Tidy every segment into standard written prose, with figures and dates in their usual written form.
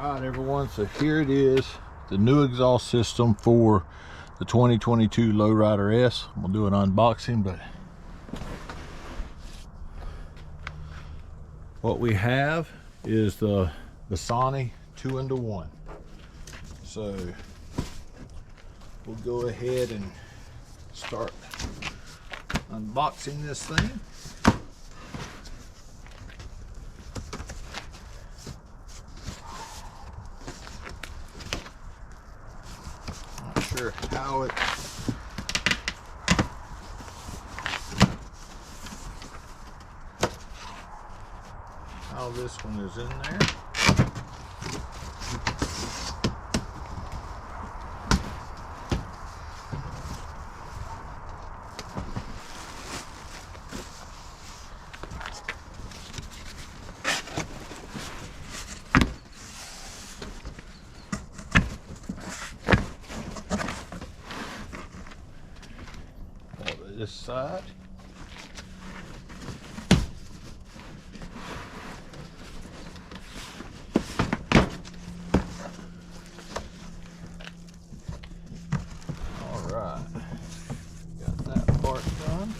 Alright everyone, so here it is, the new exhaust system for the 2022 Lowrider S. I'm gonna do an unboxing, but what we have is the Sony 2-in-1. So we'll go ahead and start unboxing this thing. Not sure how this one is in there. This side. All right, got that part done.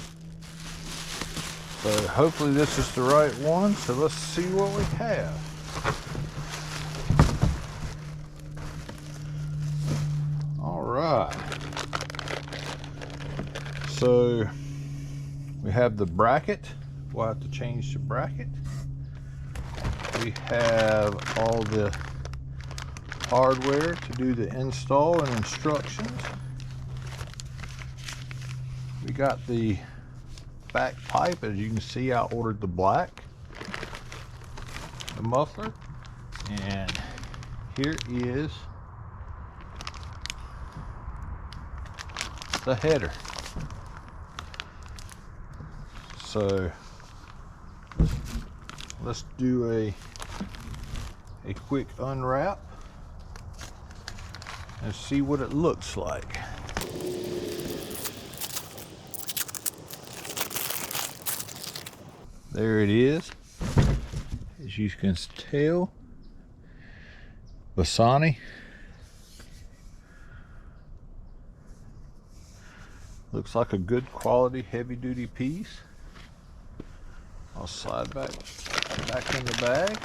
So hopefully this is the right one. So let's see what we have. All right. So we have the bracket. We'll have to change the bracket. We have all the hardware to do the install and instructions. We got the back pipe. As you can see, I ordered the black, the muffler, and here is the header. So let's do a quick unwrap and see what it looks like. There it is. As you can tell, Sony. Looks like a good quality heavy duty piece. I'll slide back in the bag.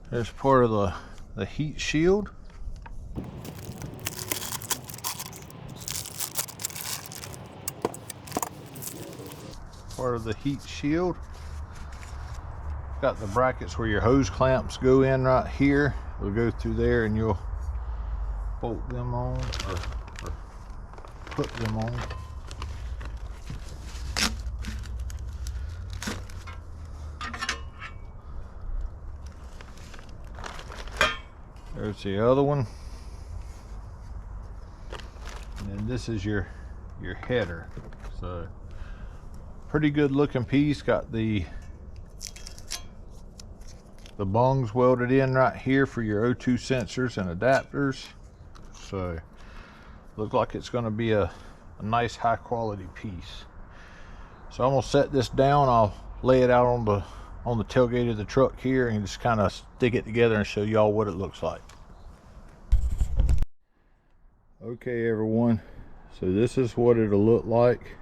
There's part of the heat shield. Part of the heat shield. Got the brackets where your hose clamps go in right here. They'll go through there and you'll bolt them on or put them on. There's the other one, and then this is your header. So pretty good looking piece. Got the bungs welded in right here for your O2 sensors and adapters. So look like it's going to be a nice high quality piece. So I'm going to set this down. I'll lay it out on the tailgate of the truck here and just kind of stick it together and show y'all what it looks like. Okay everyone, so this is what it'll look like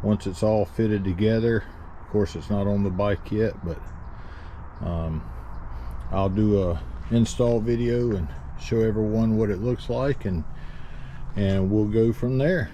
once it's all fitted together. Of course it's not on the bike yet, but I'll do a install video and show everyone what it looks like, and we'll go from there.